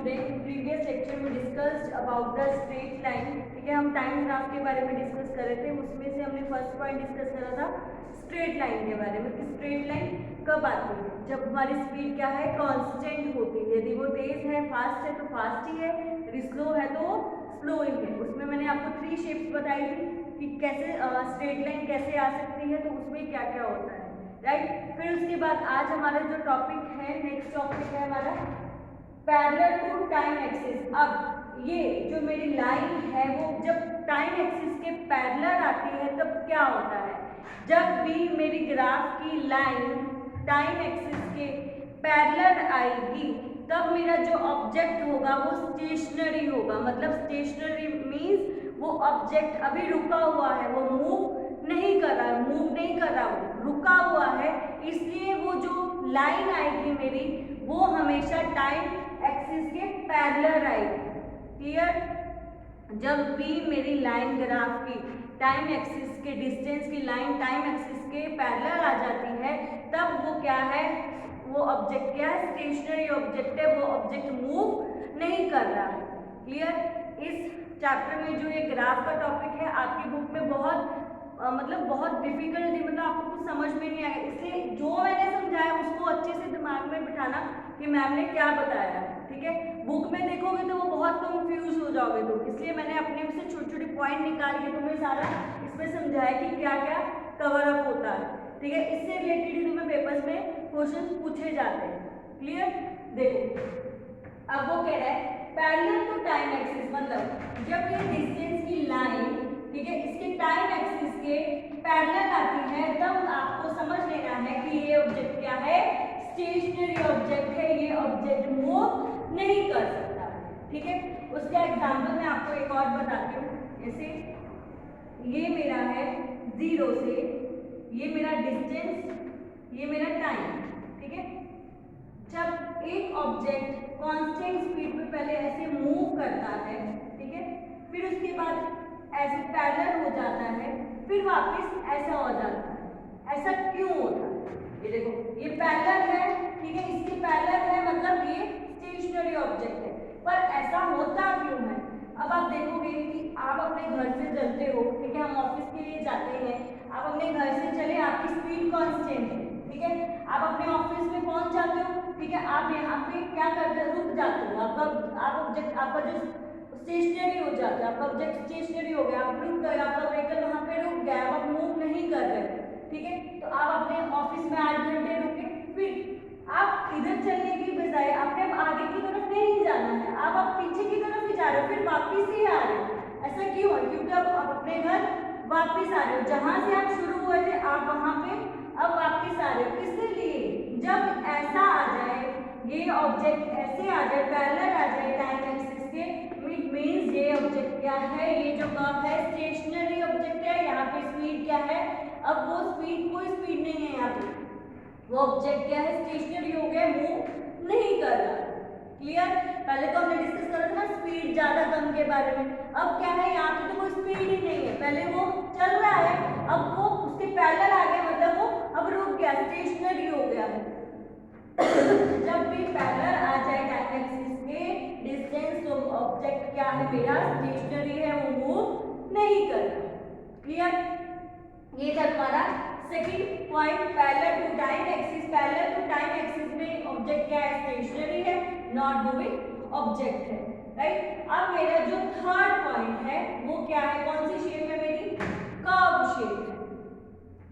Student, previous lecture में discussed about the straight line. ठीक है, हम टाइम ग्राफ के बारे में डिस्कस कर रहे थे। उसमें से हमने फर्स्ट पॉइंट डिस्कस करा था स्ट्रेट लाइन के बारे में कि स्ट्रेट लाइन कब आती है, जब हमारी स्पीड क्या है, कांस्टेंट होती है। यदि वो तेज है, फास्ट है तो फास्ट ही है, यदि स्लो है तो स्लो ही है। उसमें मैंने आपको 3 शेप्स बताई थी कि कैसे स्ट्रेट लाइन कैसे आ सकती है, तो उसमें क्या क्या होता है, राइट। फिर उसके बाद आज हमारा जो टॉपिक है, नेक्स्ट टॉपिक है हमारा पैरेलल टू टाइम एक्सिस। अब ये जो मेरी लाइन है वो जब टाइम एक्सिस के पैरेलल आती है तब क्या होता है, जब भी मेरी ग्राफ की लाइन टाइम एक्सिस के पैरेलल आएगी तब मेरा जो ऑब्जेक्ट होगा वो स्टेशनरी होगा। मतलब स्टेशनरी मीन्स वो ऑब्जेक्ट अभी रुका हुआ है, वो मूव नहीं कर रहा है, वो रुका हुआ है। इसलिए वो जो लाइन आएगी मेरी वो हमेशा टाइम एक्सिस के पैरेलल आएगी। क्लियर। जब भी मेरी लाइन ग्राफ की टाइम एक्सिस के डिस्टेंस की लाइन टाइम एक्सिस के पैरेलल आ जाती है तब वो क्या है, वो ऑब्जेक्ट क्या है, स्टेशनरी ऑब्जेक्ट है, वो ऑब्जेक्ट मूव नहीं कर रहा है। क्लियर। इस चैप्टर में जो ये ग्राफ का टॉपिक है आपकी बुक में बहुत बहुत डिफिकल्ट है, मतलब आपको कुछ समझ में नहीं आएगा। इसलिए जो मैंने समझाया उसको अच्छे से दिमाग में बिठाना कि मैम ने क्या बताया। ठीक है, बुक में देखोगे तो वो बहुत कंफ्यूज हो जाओगे तुम, इसलिए मैंने अपने से छोटे छोटे पॉइंट निकाल के तुम्हें सारा इसमें समझाया कि क्या क्या कवर अप होता है। ठीक है, इससे रिलेटेड ही तुम्हें पेपर्स में क्वेश्चन पूछे जाते हैं। क्लियर। देखो अब वो कह रहा है पैरेलल टू टाइम एक्सिस, मतलब जब ये डिस्टेंस की लाइन, ठीक है, इसके टाइम एक्सिस के पैरेलल आती है तब आपको समझ लेना है कि ये ऑब्जेक्ट क्या है, स्टेशनरी ऑब्जेक्ट है, ये ऑब्जेक्ट मूव नहीं कर सकता। ठीक है, उसका एग्जांपल मैं आपको एक और बताती हूँ। जैसे ये मेरा है 0 से, ये मेरा डिस्टेंस, ये मेरा टाइम। ठीक है, जब एक ऑब्जेक्ट कांस्टेंट स्पीड पे पहले ऐसे मूव करता है, ठीक है, फिर उसके बाद ऐसे पैरेलल हो जाता है, फिर वापस ऐसा हो जाता है। ऐसा क्यों होता है, ये देखो ये पैरेलल है, ठीक है, इसके पैरेलल है मतलब ये स्टेशनरी ऑब्जेक्ट है, पर ऐसा होता क्यों है। अब आप देखोगे कि आप अपने घर से चलते हो, ठीक है, हम ऑफिस के लिए जाते हैं, आप अपने घर से चले, आपकी स्पीड कांस्टेंट है, ठीक है, आप अपने ऑफिस में पहुंच जाते हो, ठीक है, आप यहाँ पे क्या करते हो, रुक जाते हो, आप ऑब्जेक्ट आपका जो स्टेशनरी हो जाता है, आपका ऑब्जेक्ट स्टेशनरी हो गया, आप रुक गए, आपका व्हीकल वहाँ पे रुक गया, आप मूव नहीं कर रहे। ठीक है, तो आप अपने ऑफिस में 8 घंटे रुके, फिर आप इधर चलने की बजाय आपने आगे की तरफ नहीं जाना है, आप पीछे की तरफ ही जा रहे हो, फिर वापिस ही आ रहे हो। ऐसा क्यों है, क्योंकि अब आप अपने घर वापिस आ रहे हो, जहाँ से आप शुरू हुए थे आप वहाँ पे अब वापिस आ रहे हो। इसलिए जब ऐसा आ जाए, ये ऑब्जेक्ट ऐसे आ जाए, पैरेलल आ जाए टाइम एक्सिस के, इट मींस ये ऑब्जेक्ट क्या है, ये जो कर्व है स्टेशनरी ऑब्जेक्ट है, यहाँ पे स्पीड क्या है, अब वो स्पीड, कोई स्पीड नहीं है यहाँ पे, वो ऑब्जेक्ट क्या है, स्टेशनरी हो गया, मूव नहीं कर रहा। क्लियर। पहले तो हमने डिस्कस करा था ना स्पीड ज्यादा कम के बारे में, अब क्या है, यहाँ पे तो कोई स्पीड ही नहीं है, पहले वो चल रहा है, अब वो उसके पैरेलल आ गया, मतलब वो अब रुक गया, स्टेशनरी हो गया है। जब भी पैरेलल आ जाए टाइम एक्सिस के डिस्टेंस, तो ऑब्जेक्ट क्या है मेरा, स्टेशनरी है, वो मूव नहीं कर रहा। क्लियर। ये था तुम्हारा second point, parallel to time axis. Parallel to time axis में ऑब्जेक्ट क्या है, स्टेशनरी है, नॉट मूविंग ऑब्जेक्ट है, राइट। अब मेरा जो थर्ड पॉइंट है वो क्या है, कौन सी शेप है मेरी, कर्व शेप है,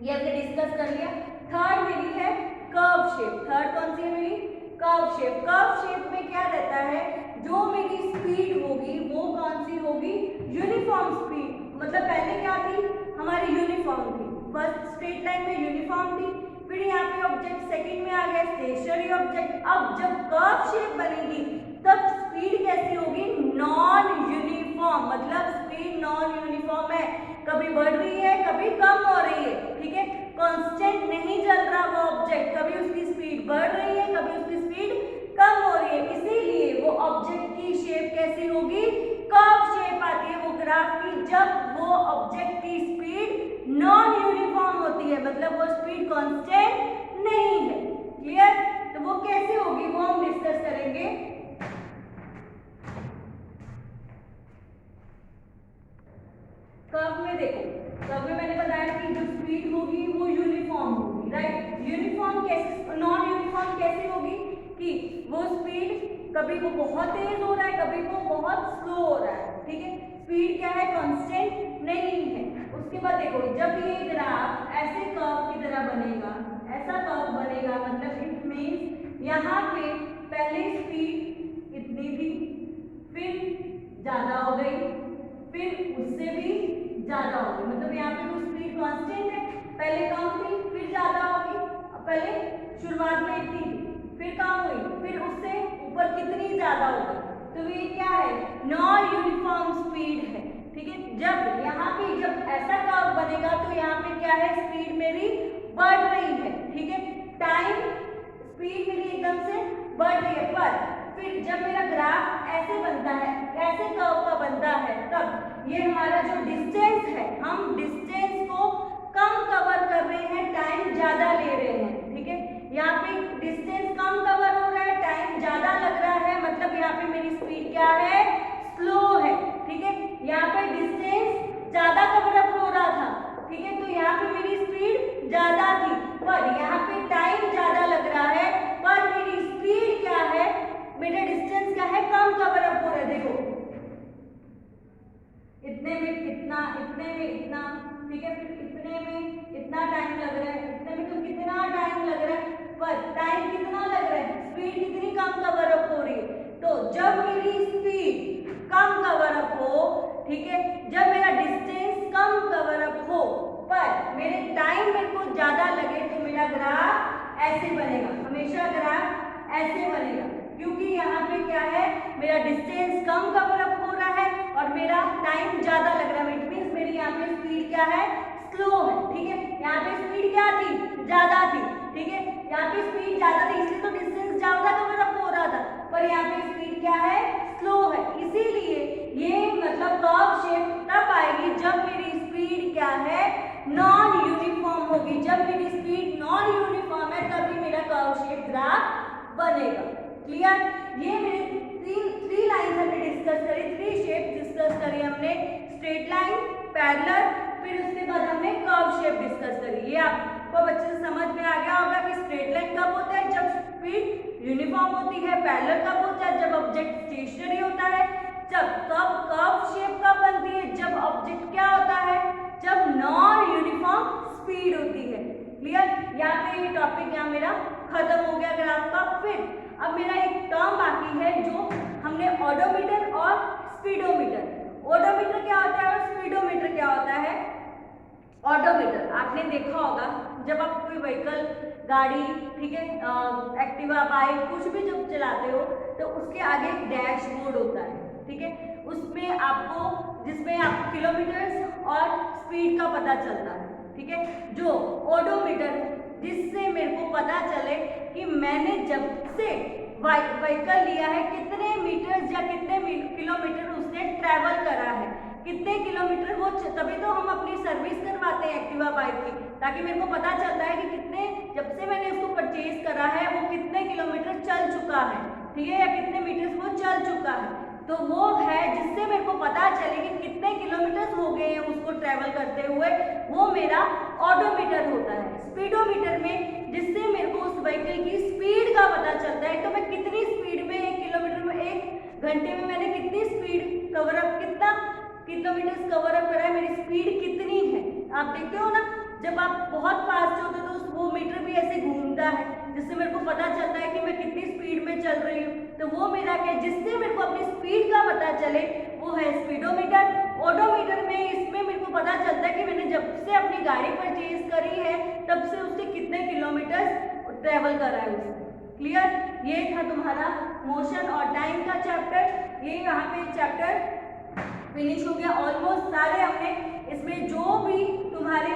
ये हमने डिस्कस कर लिया। थर्ड मेरी है कर्व शेप। थर्ड कौन सी है मेरी, कर्व शेप। कर्व शेप में क्या रहता है, जो मेरी स्पीड होगी वो कौन सी होगी, यूनिफॉर्म स्पीड। मतलब पहले क्या थी, हमारी यूनिफॉर्म थी, फर्स्ट स्ट्रेट लाइन में यूनिफॉर्म थी, फिर यहाँ पे ऑब्जेक्ट सेकंड में आ गया स्टेशनरी ऑब्जेक्ट। अब जब कर्व शेप बनेगी तब स्पीड कैसी होगी, नॉन यूनिफॉर्म, मतलब स्पीड नॉन यूनिफॉर्म है, कभी बढ़ रही है कभी कम हो रही है। ठीक है, कांस्टेंट नहीं चल रहा वो ऑब्जेक्ट, कभी उसकी स्पीड बढ़ रही है कभी उसकी स्पीड कम हो रही है, इसीलिए वो ऑब्जेक्ट की शेप कैसी होगी, कर्व शेप आती है वो ग्राफ की, जब वो ऑब्जेक्ट की स्पीड नॉन यूनिफॉर्म होती है, मतलब वो स्पीड कांस्टेंट नहीं है। क्लियर। तो वो कैसे होगी वो हम डिस्कस करेंगे तो अभी मैंने बताया कि जो स्पीड होगी वो यूनिफॉर्म होगी, राइट। यूनिफॉर्म कैसे, नॉन यूनिफॉर्म कैसे होगी कि वो स्पीड कभी वो बहुत तेज हो रहा है, कभी वो बहुत स्लो हो रहा है, ठीक है। स्पीड क्या है, कांस्टेंट नहीं है। उसके बाद देखो, जब ये ग्राफ ऐसे कर्व की तरह बनेगा, ऐसा कर्व बनेगा, मतलब इट मींस यहाँ पे पहले स्पीड इतनी थी, फिर ज्यादा हो गई, फिर उससे भी ज्यादा हो गई, मतलब यहाँ पे तो स्पीड कांस्टेंट है, पहले कम थी फिर ज्यादा हो गई। पहले शुरुआत में इतनी थी, फिर कम हुई, फिर उससे ऊपर कितनी ज्यादा हो गई। तो ये क्या है, नॉन यूनिफॉर्म स्पीड है, ठीक है। जब यहाँ पे जब ऐसा कर्व बनेगा तो यहाँ पे क्या है, स्पीड मेरी बढ़ रही है, ठीक है। टाइम स्पीड मेरी एकदम से बढ़ रही है, पर फिर जब मेरा ग्राफ ऐसे बनता है, ऐसे कर्व का बनता है, तब ये हमारा जो डिस्टेंस है, हम डिस्टेंस को कम कवर कर रहे हैं, टाइम ज्यादा ले रहे हैं, ठीक है। यहाँ पे डिस्टेंस कम कवर हो रहा है, टाइम ज्यादा लग रहा है, मतलब यहाँ पे मेरी स्पीड क्या है, स्लो है, ठीक है। यहाँ पे डिस्टेंस ज्यादा कवर अप हो रहा था, ठीक है, तो यहाँ पे मेरी स्पीड ज्यादा थी, पर यहाँ पे टाइम ज्यादा लग रहा है, पर मेरी स्पीड क्या है, मेरा डिस्टेंस क्या है, कम कवर अप हो रहा है। देखो इतने में कितना, इतने में इतना, ठीक है, फिर इतने में इतना टाइम लग रहा है, इतने में तो कितना टाइम लग रहा है, पर टाइम कितना लग रहा है, स्पीड कितनी कम कवर अप हो रही है। तो जब मेरी स्पीड कम कवर अप हो, ठीक है, जब मेरा डिस्टेंस कम कवर अप हो, पर मेरे टाइम मेरे को ज्यादा लगे, तो मेरा ग्राफ ऐसे बनेगा, हमेशा ग्राफ ऐसे बनेगा, क्योंकि यहाँ पे क्या है, मेरा डिस्टेंस कम कवर अप हो रहा है और मेरा टाइम ज्यादा लग रहा है। इट मींस मेरी यहाँ पे स्पीड क्या है, स्लो है, ठीक है। यहाँ पे स्पीड क्या थी, ज्यादा थी, ठीक है। यहाँ पे स्पीड ज्यादा थी, इसलिए तो डिस्टेंस ज्यादा कवर अप हो रहा था, पर यहाँ पे स्पीड क्या है, स्लो है। इसीलिए ये मतलब कर्व शेप तब आएगी जब मेरी स्पीड क्या है, नॉन यूनिफॉर्म होगी। जब मेरी स्पीड नॉन यूनिफॉर्म है तभी मेरा कर्व शेप ग्राफ बनेगा। क्लियर। ये मेरे थ्री लाइन हमने डिस्कस करी, थ्री शेप डिस्कस करी हमने, स्ट्रेट लाइन, पैरेलल, फिर उसके बाद हमने कर्व शेप डिस्कस करी। ये आपको बच्चे से समझ में आ गया होगा कि स्ट्रेट लाइन कब होता है, जब स्पीड यूनिफॉर्म होती है। पैरेलल कब होता है, जब ऑब्जेक्ट स्टेशनरी होता है। जब कब कर्व शेप कब बनती है, जब ऑब्जेक्ट क्या होता है, जब नॉन यूनिफॉर्म स्पीड होती है। क्लियर। यहाँ पे ये टॉपिक यहाँ मेरा खत्म हो गया ग्राफ का। फिर अब मेरा एक टर्म बाकी है जो हमने ओडोमीटर और स्पीडोमीटर। ओडोमीटर क्या होता है और स्पीडोमीटर क्या होता है। ओडोमीटर आपने देखा होगा, जब आप कोई व्हीकल, गाड़ी, ठीक है, एक्टिवा, बाइक, कुछ भी जब चलाते हो तो उसके आगे एक डैशबोर्ड होता है, ठीक है। उसमें आपको, जिसमें आपको किलोमीटर्स और स्पीड का पता चलता है, ठीक है। जो ओडोमीटर, जिससे मेरे को पता चले कि मैंने जब से व्हीकल लिया है कितने मीटर्स या कितने किलोमीटर उसने ट्रैवल करा है, कितने किलोमीटर वो, तभी तो हम अपनी सर्विस करवाते हैं एक्टिवा बाइक की, ताकि मेरे को पता चलता है कि कितने, जब से मैंने उसको परचेज करा है वो कितने किलोमीटर चल चुका है, ठीक है, या कितने मीटर्स वो चल चुका है। तो वो है जिससे मेरे को पता चले कि कितने किलोमीटर हो गए हैं उसको ट्रैवल करते हुए, वो मेरा ओडोमीटर होता है। स्पीडोमीटर में जिससे मेरे को उस व्हीकल की स्पीड का पता चलता है, तो मैं कितनी स्पीड में, 1 किलोमीटर में, 1 घंटे में मैंने कितनी स्पीड कवर अप, कितना किलोमीटर कवर अप करा है, मेरी स्पीड कितनी है। आप देखते हो ना, जब आप बहुत फास्ट होते हो तो वो मीटर भी ऐसे घूमता है, जिससे मेरे को पता चलता है कि मैं कितनी स्पीड में चल रही हूँ। तो वो मेरा क्या, जिससे मेरे को अपनी स्पीड का पता चले, वो है स्पीडोमीटर। ओडोमीटर में इसमें मेरे को पता चलता है कि मैंने जब से अपनी गाड़ी परचेज करी है तब से उससे कितने किलोमीटर ट्रेवल करा है उसने। क्लियर। ये था तुम्हारा मोशन और टाइम का चैप्टर। ये यहाँ पे चैप्टर फिनिश हो गया ऑलमोस्ट। सारे हमने इसमें जो भी तुम्हारे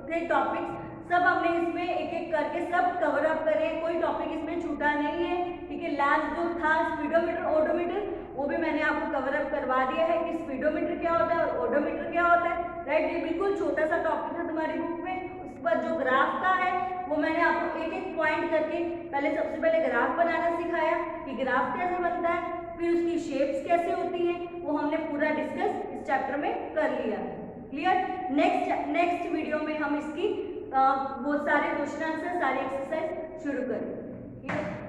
थे टॉपिक्स सब हमने इसमें एक एक करके सब कवर अप करे, कोई टॉपिक इसमें छूटा नहीं है, ठीक है। लास्ट जो था स्पीडोमीटर, ओडोमीटर, वो भी मैंने आपको कवर अप करवा दिया है कि स्पीडोमीटर क्या होता है और ओडोमीटर क्या होता है, राइट। ये बिल्कुल छोटा सा टॉपिक था तुम्हारी बुक में। उसके बाद जो ग्राफ का है वो मैंने आपको एक एक पॉइंट करके पहले, सबसे पहले ग्राफ बनाना सिखाया कि ग्राफ कैसे बनता है, फिर उसकी शेप्स कैसे होती हैं, वो हमने पूरा डिस्कस इस चैप्टर में कर लिया। क्लियर। नेक्स्ट वीडियो में हम इसकी वो सारे क्वेश्चन आंसर सारी एक्सरसाइज शुरू करेंगे। क्लियर।